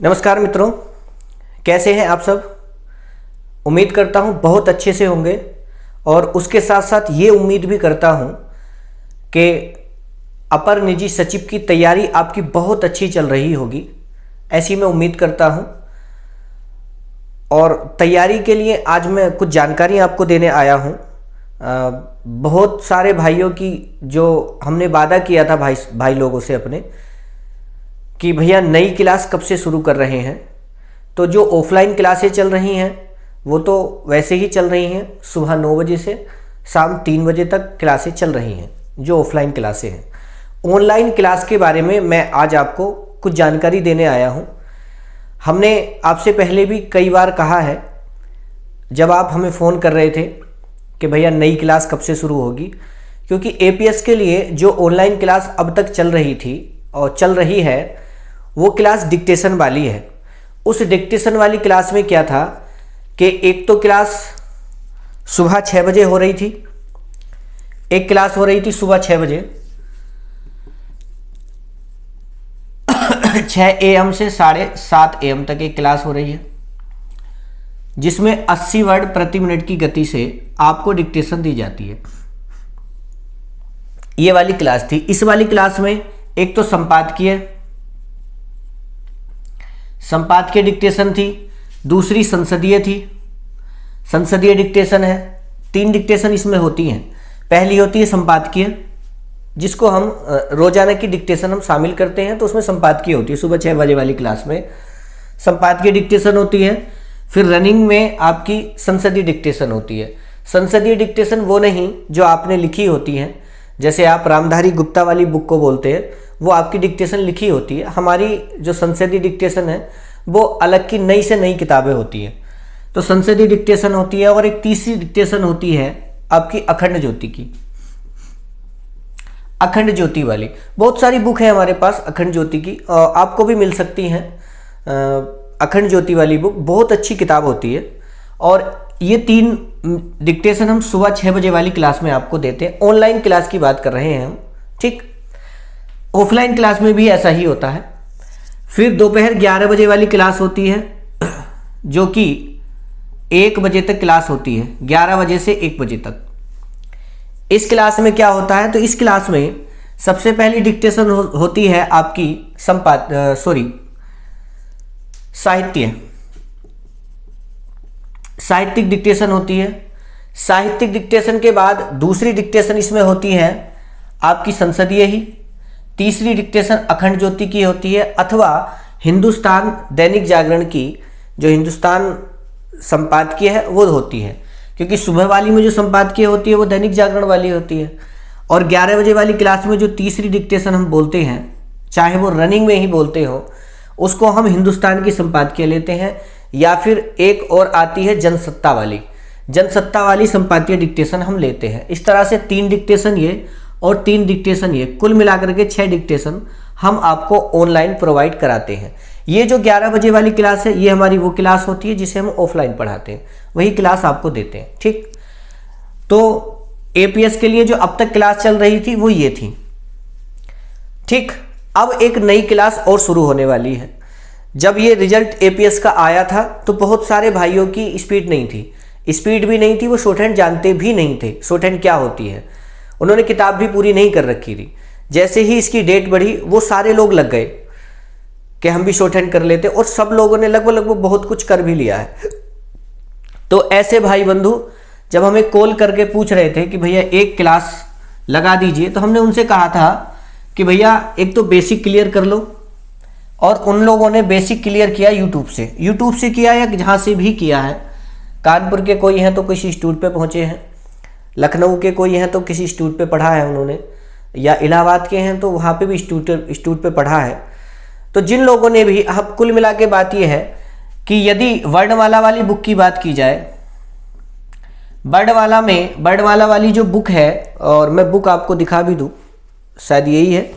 नमस्कार मित्रों, कैसे हैं आप सब। उम्मीद करता हूं बहुत अच्छे से होंगे और उसके साथ साथ ये उम्मीद भी करता हूं कि अपर निजी सचिव की तैयारी आपकी बहुत अच्छी चल रही होगी, ऐसी मैं उम्मीद करता हूं। और तैयारी के लिए आज मैं कुछ जानकारी आपको देने आया हूं। बहुत सारे भाइयों की जो हमने वादा किया था भाई लोगों से अपने कि भैया नई क्लास कब से शुरू कर रहे हैं, तो जो ऑफलाइन क्लासें चल रही हैं वो तो वैसे ही चल रही हैं। सुबह 9 बजे से शाम 3 बजे तक क्लासें चल रही हैं जो ऑफलाइन क्लासें हैं। ऑनलाइन क्लास के बारे में मैं आज आपको कुछ जानकारी देने आया हूं। हमने आपसे पहले भी कई बार कहा है, जब आप हमें फ़ोन कर रहे थे कि भैया नई क्लास कब से शुरू होगी, क्योंकि एपीएस के लिए जो ऑनलाइन क्लास अब तक चल रही थी और चल रही है वो क्लास डिक्टेशन वाली है। उस डिक्टेशन वाली क्लास में क्या था कि एक तो क्लास सुबह 6 बजे हो रही थी, एक क्लास हो रही थी सुबह 6 बजे 6 AM से 7:30 AM तक एक क्लास हो रही है, जिसमें 80 वर्ड प्रति मिनट की गति से आपको डिक्टेशन दी जाती है। ये वाली क्लास थी। इस वाली क्लास में एक तो संपादकीय डिक्टेशन थी, दूसरी संसदीय थी, संसदीय डिक्टेशन है। 3 डिक्टेशन इसमें होती हैं। पहली होती है संपादकीय, जिसको हम रोजाना की डिक्टेशन हम शामिल करते हैं, तो उसमें संपादकीय होती है। सुबह 6 बजे वाली क्लास में संपादकीय डिक्टेशन होती है। फिर रनिंग में आपकी संसदीय डिक्टेशन होती है। संसदीय डिक्टेशन वो नहीं जो आपने लिखी होती है, जैसे आप रामधारी गुप्ता वाली बुक को बोलते हैं, वो आपकी डिक्टेशन लिखी होती है। हमारी जो संसदीय डिक्टेशन है वो अलग की नई से नई किताबें होती हैं। तो संसदीय डिक्टेशन होती है। और एक तीसरी डिक्टेशन होती है आपकी अखंड ज्योति की। अखंड ज्योति वाली बहुत सारी बुक है हमारे पास अखंड ज्योति की, आपको भी मिल सकती हैं। अखंड ज्योति वाली बुक बहुत अच्छी किताब होती है। और ये 3 डिक्टेशन हम सुबह 6 बजे वाली क्लास में आपको देते हैं। ऑनलाइन क्लास की बात कर रहे हैं हम, ठीक। ऑफलाइन क्लास में भी ऐसा ही होता है। फिर दोपहर 11 बजे वाली क्लास होती है, जो कि 1 बजे तक क्लास होती है, 11 बजे से 1 बजे तक। इस क्लास में क्या होता है, तो इस क्लास में सबसे पहली डिक्टेशन होती है आपकी साहित्यिक डिक्टेशन होती है। साहित्यिक डिक्टेशन के बाद दूसरी डिक्टेशन इसमें होती है आपकी संसदीय ही। तीसरी डिक्टेशन अखंड ज्योति की होती है, अथवा हिंदुस्तान दैनिक जागरण की जो हिंदुस्तान संपादकीय है वो होती है, क्योंकि सुबह वाली में जो संपादकीय होती है वो दैनिक जागरण वाली होती है। और 11 बजे वाली क्लास में जो तीसरी डिक्टेशन हम बोलते हैं, चाहे वो रनिंग में ही बोलते हो, उसको हम हिंदुस्तान की संपादकीय लेते हैं। या फिर एक और आती है जनसत्ता वाली संपादकीय डिक्टेशन हम लेते हैं। इस तरह से 3 डिक्टेशन ये और 3 डिक्टेशन ये, कुल मिलाकर के 6 डिक्टेशन हम आपको ऑनलाइन प्रोवाइड कराते हैं। ये जो 11 बजे वाली क्लास है ये हमारी वो क्लास होती है जिसे हम ऑफलाइन पढ़ाते हैं, वही क्लास आपको देते हैं, ठीक। तो एपीएस के लिए जो अब तक क्लास चल रही थी वो ये थी, ठीक। अब एक नई क्लास और शुरू होने वाली है। जब ये रिजल्ट एपीएस का आया था तो बहुत सारे भाइयों की स्पीड भी नहीं थी, वो शॉर्टहैंड जानते भी नहीं थे शॉर्टहैंड क्या होती है। उन्होंने किताब भी पूरी नहीं कर रखी थी। जैसे ही इसकी डेट बढ़ी वो सारे लोग लग गए कि हम भी शॉर्टहैंड कर लेते, और सब लोगों ने लगभग बहुत कुछ कर भी लिया है। तो ऐसे भाई बंधु जब हमें कॉल करके पूछ रहे थे कि भैया एक क्लास लगा दीजिए, तो हमने उनसे कहा था कि भैया एक तो बेसिक क्लियर कर लो। और उन लोगों ने बेसिक क्लियर किया यूट्यूब से किया या जहाँ से भी किया है। कानपुर के कोई हैं तो किसी इंस्टीट्यूट पे पहुँचे हैं, लखनऊ के कोई हैं तो किसी इंस्टीट्यूट पे पढ़ा है उन्होंने, या इलाहाबाद के हैं तो वहाँ पे भी इंस्टीट्यूट पे पढ़ा है। तो जिन लोगों ने भी, अब कुल मिला के बात यह है कि यदि वर्णमाला वाली बुक की बात की जाए, वर्णमाला वाली जो बुक है, और मैं बुक आपको दिखा भी दूँ, शायद यही है,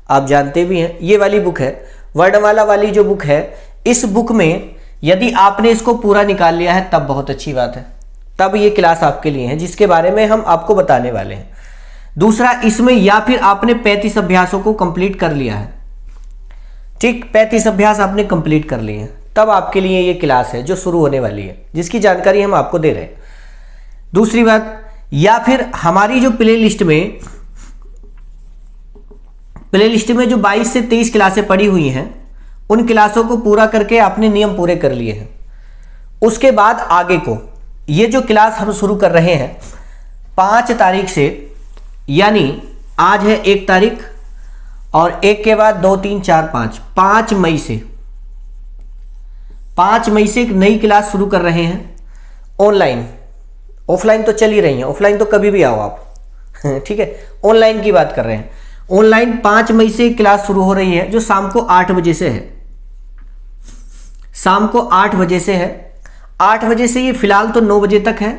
आप जानते भी हैं, ये वाली बुक है वर्णमाला वाली जो बुक है। इस बुक में यदि आपने इसको पूरा निकाल लिया है तब बहुत अच्छी बात है, तब ये क्लास आपके लिए है, जिसके बारे में हम आपको बताने वाले हैं। दूसरा, इसमें या फिर आपने 35 अभ्यासों को कंप्लीट कर लिया है, ठीक, 35 अभ्यास आपने कंप्लीट कर लिए हैं, तब आपके लिए ये क्लास है जो शुरू होने वाली है, जिसकी जानकारी हम आपको दे रहे हैं। दूसरी बात, या फिर हमारी जो प्ले लिस्ट में जो 22 से 23 क्लासें पड़ी हुई हैं, उन क्लासों को पूरा करके आपने नियम पूरे कर लिए हैं। उसके बाद आगे को ये जो क्लास हम शुरू कर रहे हैं 5 तारीख से, यानी आज है 1 तारीख और 1 के बाद 2 3 4 5 मई से 5 मई से एक नई क्लास शुरू कर रहे हैं ऑनलाइन। ऑफलाइन तो चल ही रही है, ऑफलाइन तो कभी भी आओ आप ठीक है, ऑनलाइन की बात कर रहे हैं। ऑनलाइन 5 मई से एक क्लास शुरू हो रही है जो शाम को 8 बजे से है। शाम को 8 बजे से है। 8 बजे से ये फिलहाल तो 9 बजे तक है,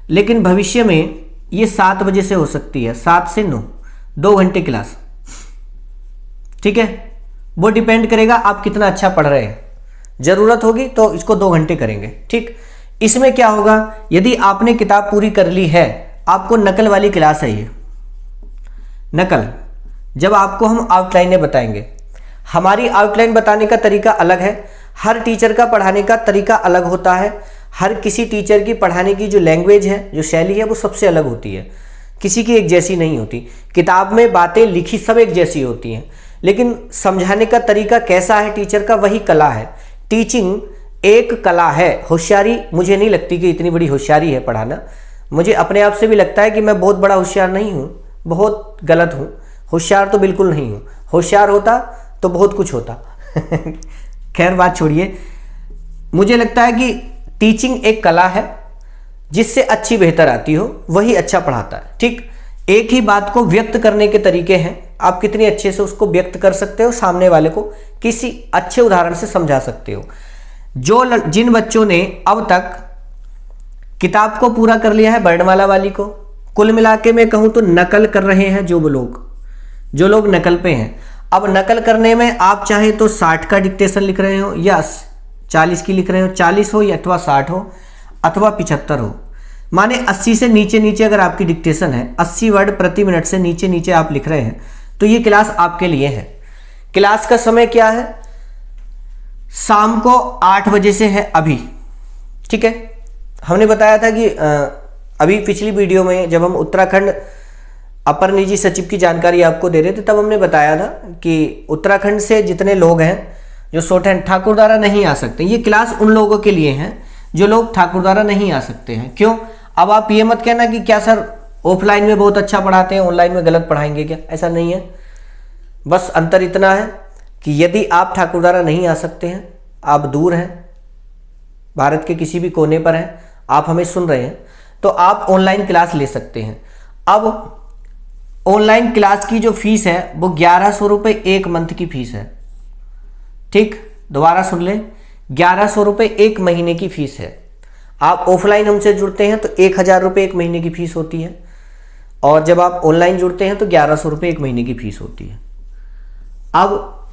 लेकिन भविष्य में ये 7 बजे से हो सकती है, 7 से 9, 2 घंटे क्लास। ठीक है, वो डिपेंड करेगा आप कितना अच्छा पढ़ रहे हैं। जरूरत होगी तो इसको 2 घंटे करेंगे। ठीक, इसमें क्या होगा, यदि आपने किताब पूरी कर ली है, आपको नकल वाली क्लास है ये नकल। जब आपको हम आउटलाइनें बताएंगे, हमारी आउटलाइन बताने का तरीका अलग है, हर टीचर का पढ़ाने का तरीका अलग होता है। हर किसी टीचर की पढ़ाने की जो लैंग्वेज है, जो शैली है, वो सबसे अलग होती है, किसी की एक जैसी नहीं होती। किताब में बातें लिखी सब एक जैसी होती हैं, लेकिन समझाने का तरीका कैसा है टीचर का, वही कला है। टीचिंग एक कला है। होशियारी मुझे नहीं लगती कि इतनी बड़ी होशियारी है पढ़ाना। मुझे अपने आप से भी लगता है कि मैं बहुत बड़ा होशियार नहीं हूँ, बहुत गलत हूँ। होशियार तो बिल्कुल नहीं हूँ, होशियार होता तो बहुत कुछ होता खैर बात छोड़िए। मुझे लगता है कि टीचिंग एक कला है, जिससे अच्छी बेहतर आती हो वही अच्छा पढ़ाता है। ठीक, एक ही बात को व्यक्त करने के तरीके हैं, आप कितने अच्छे से उसको व्यक्त कर सकते हो, सामने वाले को किसी अच्छे उदाहरण से समझा सकते हो। जिन बच्चों ने अब तक किताब को पूरा कर लिया है, वर्णमाला वाली को, कुल मिला के मैं कहूं तो नकल कर रहे हैं जो लोग नकल पे हैं। अब नकल करने में आप चाहे तो 60 का डिक्टेशन लिख रहे हो या 40 की लिख रहे हो, 40 हो या अथवा 60 हो अथवा 75 हो, माने 80 से नीचे नीचे अगर आपकी डिक्टेशन है, 80 वर्ड प्रति मिनट से नीचे नीचे आप लिख रहे हैं, तो ये क्लास आपके लिए है। क्लास का समय क्या है, शाम को 8 बजे से है अभी। ठीक है, हमने बताया था कि अभी पिछली वीडियो में जब हम उत्तराखंड अपर निजी सचिव की जानकारी आपको दे रहे थे, तब हमने बताया था कि उत्तराखंड से जितने लोग हैं जो सोठन ठाकुरद्वारा नहीं आ सकते, ये क्लास उन लोगों के लिए है जो लोग ठाकुरद्वारा नहीं आ सकते हैं। क्यों? अब आप ये मत कहना कि क्या सर ऑफलाइन में बहुत अच्छा पढ़ाते हैं, ऑनलाइन में गलत पढ़ाएंगे क्या, ऐसा नहीं है। बस अंतर इतना है कि यदि आप ठाकुरद्वारा नहीं आ सकते हैं, आप दूर हैं, भारत के किसी भी कोने पर हैं, आप हमें सुन रहे हैं, तो आप ऑनलाइन क्लास ले सकते हैं। अब ऑनलाइन क्लास की जो फीस है वो 1100 रुपये 1 मंथ की फीस है। ठीक, दोबारा सुन लें, 1100 रुपये 1 महीने की फीस है। आप ऑफलाइन हमसे जुड़ते हैं तो 1000 रुपये 1 महीने की फीस होती है, और जब आप ऑनलाइन जुड़ते हैं तो 1100 रुपये 1 महीने की फीस होती है। अब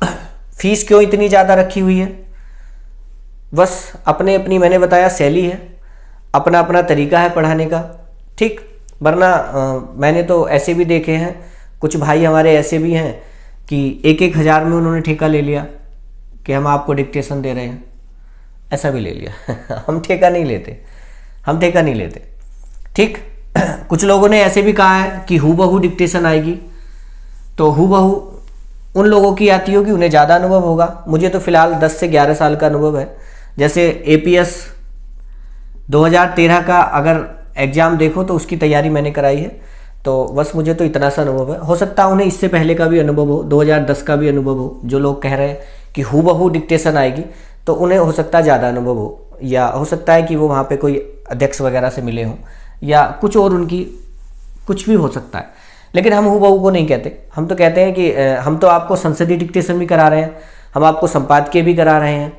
फीस क्यों इतनी ज़्यादा रखी हुई है? बस अपनी मैंने बताया शैली है, अपना अपना तरीका है पढ़ाने का। ठीक, वरना मैंने तो ऐसे भी देखे हैं, कुछ भाई हमारे ऐसे भी हैं कि 1-1 हज़ार में उन्होंने ठेका ले लिया कि हम आपको डिक्टेशन दे रहे हैं, ऐसा भी ले लिया हम ठेका नहीं लेते। ठीक, कुछ लोगों ने ऐसे भी कहा है कि हूबहू डिक्टेशन आएगी, तो हूबहू उन लोगों की आती होगी, उन्हें ज़्यादा अनुभव होगा। मुझे तो फिलहाल 10 से 11 साल का अनुभव है। जैसे APS 2013 का अगर एग्ज़ाम देखो तो उसकी तैयारी मैंने कराई है, तो बस मुझे तो इतना सा अनुभव है। हो सकता है उन्हें इससे पहले का भी अनुभव हो, 2010 का भी अनुभव हो। जो लोग कह रहे हैं कि हूबहू डिक्टेशन आएगी, तो उन्हें हो सकता है ज़्यादा अनुभव हो, या हो सकता है कि वो वहाँ पे कोई अध्यक्ष वगैरह से मिले हों, या कुछ और उनकी कुछ भी हो सकता है। लेकिन हम हूबहू को नहीं कहते, हम तो कहते हैं कि हम तो आपको संसदीय डिक्टेशन भी करा रहे हैं, हम आपको संपादकीय भी करा रहे हैं,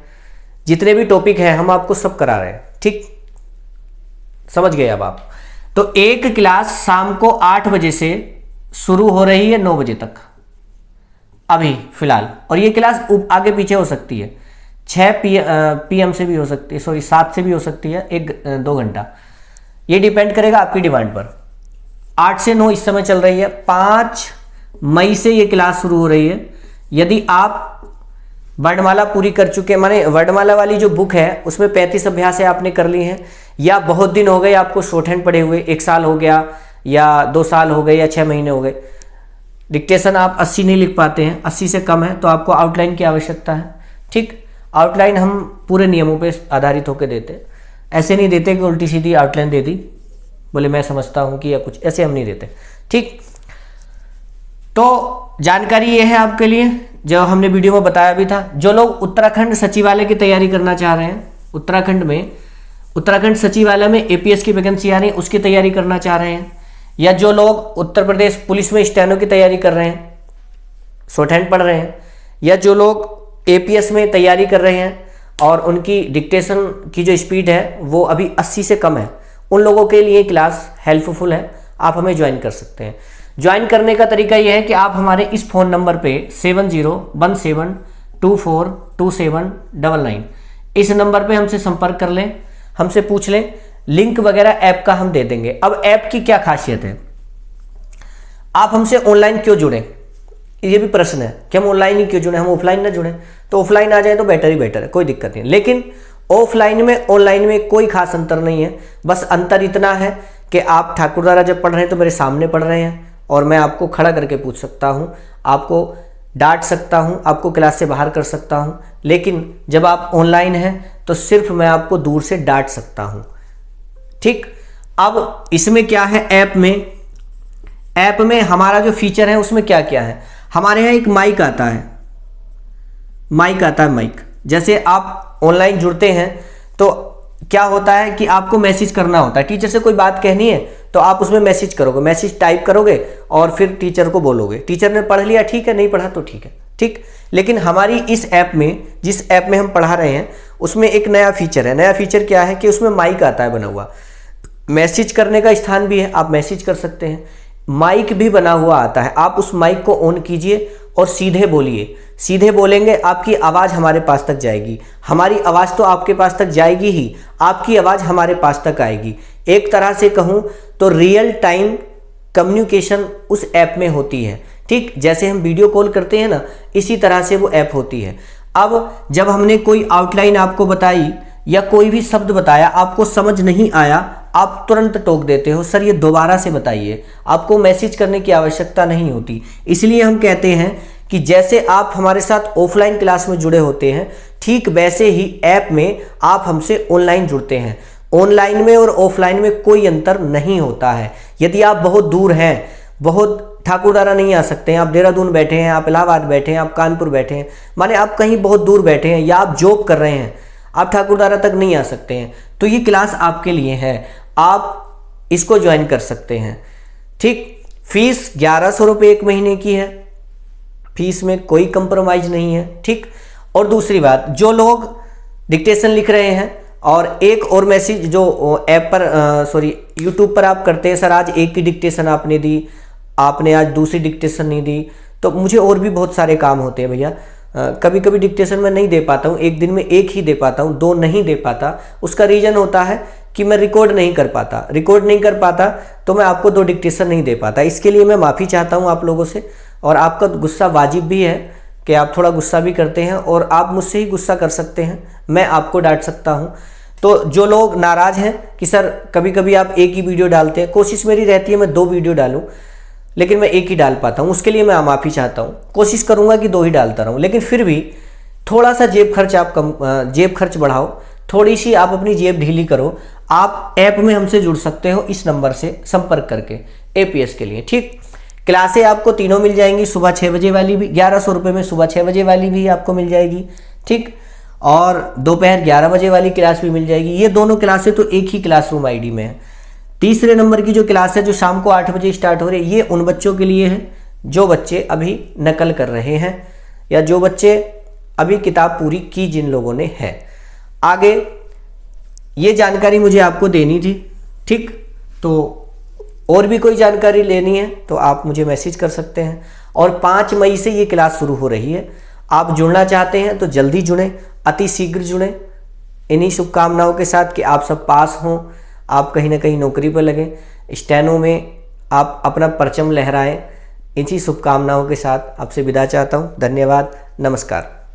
जितने भी टॉपिक हैं हम आपको सब करा रहे हैं। ठीक, समझ गए अब आप? तो एक क्लास शाम को 8 बजे से शुरू हो रही है 9 बजे तक अभी फिलहाल, और ये क्लास आगे पीछे हो सकती है, 6 PM से भी हो सकती है, 7 से भी हो सकती है, 1-2 घंटा, ये डिपेंड करेगा आपकी डिमांड पर। 8 से 9 इस समय चल रही है। 5 मई से ये क्लास शुरू हो रही है। यदि आप वर्णमाला पूरी कर चुके हैं, माने वर्णमाला वाली जो बुक है उसमें 35 अभ्यास आपने कर ली हैं, या बहुत दिन हो गए आपको शॉर्ट हैंड पढ़े हुए, 1 साल हो गया या 2 साल हो गए या 6 महीने हो गए, डिक्टेशन आप 80 नहीं लिख पाते हैं, 80 से कम है तो आपको आउटलाइन की आवश्यकता है। ठीक, आउटलाइन हम पूरे नियमों पे आधारित होकर देते हैं, ऐसे नहीं देते कि उल्टी सीधी आउटलाइन दे दी बोले मैं समझता हूँ कि या कुछ, ऐसे हम नहीं देते। ठीक, तो जानकारी ये है आपके लिए जो हमने वीडियो में बताया भी था। जो लोग उत्तराखंड सचिवालय की तैयारी करना चाह रहे हैं, उत्तराखंड सचिवालय में एपीएस की वैकेंसी आ रही है उसकी तैयारी करना चाह रहे हैं, या जो लोग उत्तर प्रदेश पुलिस में स्टेनो की तैयारी कर रहे हैं, शॉर्ट हैंड पढ़ रहे हैं, या जो लोग एपीएस में तैयारी कर रहे हैं और उनकी डिक्टेशन की जो स्पीड है वो अभी 80 से कम है, उन लोगों के लिए क्लास हेल्पफुल है, आप हमें ज्वाइन कर सकते हैं। ज्वाइन करने का तरीका यह है कि आप हमारे इस फ़ोन नंबर पे 7017242799 इस नंबर पे हमसे संपर्क कर लें, हमसे पूछ लें, लिंक वगैरह ऐप का हम दे देंगे। अब ऐप की क्या खासियत है, आप हमसे ऑनलाइन क्यों जुड़ें, ये भी प्रश्न है कि हम ऑनलाइन ही क्यों जुड़े, हम ऑफलाइन ना जुड़ें, तो ऑफलाइन आ जाए तो बेटर ही बेटर है, कोई दिक्कत नहीं। लेकिन ऑफलाइन में ऑनलाइन में कोई खास अंतर नहीं है, बस अंतर इतना है कि आप ठाकुरद्वारा जब पढ़ रहे हैं तो मेरे सामने पढ़ रहे हैं और मैं आपको खड़ा करके पूछ सकता हूँ, आपको डांट सकता हूँ, आपको क्लास से बाहर कर सकता हूँ। लेकिन जब आप ऑनलाइन हैं तो सिर्फ मैं आपको दूर से डांट सकता हूँ। ठीक, अब इसमें क्या है, ऐप में हमारा जो फीचर है उसमें क्या क्या है, हमारे यहाँ एक माइक आता है, माइक। जैसे आप ऑनलाइन जुड़ते हैं तो क्या होता है कि आपको मैसेज करना होता है, टीचर से कोई बात कहनी है तो आप उसमें मैसेज करोगे, मैसेज टाइप करोगे और फिर टीचर को बोलोगे, टीचर ने पढ़ लिया ठीक है, नहीं पढ़ा तो ठीक है। ठीक, लेकिन हमारी इस ऐप में, जिस ऐप में हम पढ़ा रहे हैं उसमें एक नया फीचर है। नया फीचर क्या है कि उसमें माइक आता है बना हुआ, मैसेज करने का स्थान भी है, आप मैसेज कर सकते हैं, माइक भी बना हुआ आता है। आप उस माइक को ऑन कीजिए और सीधे बोलिए, सीधे बोलेंगे आपकी आवाज़ हमारे पास तक जाएगी, हमारी आवाज़ तो आपके पास तक जाएगी ही, आपकी आवाज़ हमारे पास तक आएगी। एक तरह से कहूँ तो रियल टाइम कम्युनिकेशन उस ऐप में होती है। ठीक, जैसे हम वीडियो कॉल करते हैं ना, इसी तरह से वो ऐप होती है। अब जब हमने कोई आउटलाइन आपको बताई या कोई भी शब्द बताया, आपको समझ नहीं आया, आप तुरंत टोक देते हो, सर ये दोबारा से बताइए, आपको मैसेज करने की आवश्यकता नहीं होती। इसलिए हम कहते हैं कि जैसे आप हमारे साथ ऑफलाइन क्लास में जुड़े होते हैं, ठीक वैसे ही ऐप में आप हमसे ऑनलाइन जुड़ते हैं। ऑनलाइन में और ऑफलाइन में कोई अंतर नहीं होता है। यदि आप बहुत दूर हैं, बहुत ठाकुरद्वारा नहीं आ सकते हैं, आप देहरादून बैठे हैं, आप इलाहाबाद बैठे हैं, आप कानपुर बैठे हैं, माने आप कहीं बहुत दूर बैठे हैं, या आप जॉब कर रहे हैं, आप ठाकुरद्वारा तक नहीं आ सकते हैं, तो ये क्लास आपके लिए है, आप इसको ज्वाइन कर सकते हैं। ठीक, फीस 1100 रुपये 1 महीने की है, फीस में कोई कंप्रोमाइज नहीं है। ठीक, और दूसरी बात, जो लोग डिक्टेशन लिख रहे हैं और एक और मैसेज जो ऐप पर यूट्यूब पर आप करते हैं, सर आज एक की डिक्टेशन आपने दी, आपने आज दूसरी डिक्टेशन नहीं दी, तो मुझे और भी बहुत सारे काम होते हैं भैया, कभी कभी डिक्टेशन मैं नहीं दे पाता हूँ, एक दिन में एक ही दे पाता हूँ, 2 नहीं दे पाता। उसका रीज़न होता है कि मैं रिकॉर्ड नहीं कर पाता, तो मैं आपको 2 डिक्टेशन नहीं दे पाता। इसके लिए मैं माफ़ी चाहता हूँ आप लोगों से, और आपका गुस्सा वाजिब भी है कि आप थोड़ा गुस्सा भी करते हैं, और आप मुझसे ही गुस्सा कर सकते हैं, मैं आपको डांट सकता हूँ। तो जो लोग नाराज़ हैं कि सर कभी कभी आप एक ही वीडियो डालते हैं, कोशिश मेरी रहती है मैं 2 वीडियो डालूं, लेकिन मैं एक ही डाल पाता हूं, उसके लिए मैं माफ़ी चाहता हूं। कोशिश करूंगा कि 2 ही डालता रहूं, लेकिन फिर भी थोड़ा सा जेब खर्च बढ़ाओ, थोड़ी सी आप अपनी जेब ढीली करो। आप ऐप में हमसे जुड़ सकते हो इस नंबर से संपर्क करके एपीएस के लिए। ठीक, क्लासें आपको तीनों मिल जाएंगी, सुबह 6 बजे वाली भी 1100 रुपये में, सुबह 6 बजे वाली भी आपको मिल जाएगी। ठीक, और दोपहर 11 बजे वाली क्लास भी मिल जाएगी। ये दोनों क्लासें तो एक ही क्लासरूम आईडी में है। तीसरे नंबर की जो क्लास है जो शाम को 8 बजे स्टार्ट हो रही है, ये उन बच्चों के लिए है जो बच्चे अभी नकल कर रहे हैं या जो बच्चे अभी किताब पूरी की जिन लोगों ने है। आगे ये जानकारी मुझे आपको देनी थी। ठीक, तो और भी कोई जानकारी लेनी है तो आप मुझे मैसेज कर सकते हैं। और 5 मई से ये क्लास शुरू हो रही है। आप जुड़ना चाहते हैं तो जल्दी जुड़ें, अति शीघ्र जुड़ें, इन्हीं शुभकामनाओं के साथ कि आप सब पास हों, आप कहीं ना कहीं नौकरी पर लगें, स्टेनो में आप अपना परचम लहराएं। इन्हीं शुभकामनाओं के साथ आपसे विदा चाहता हूं। धन्यवाद, नमस्कार।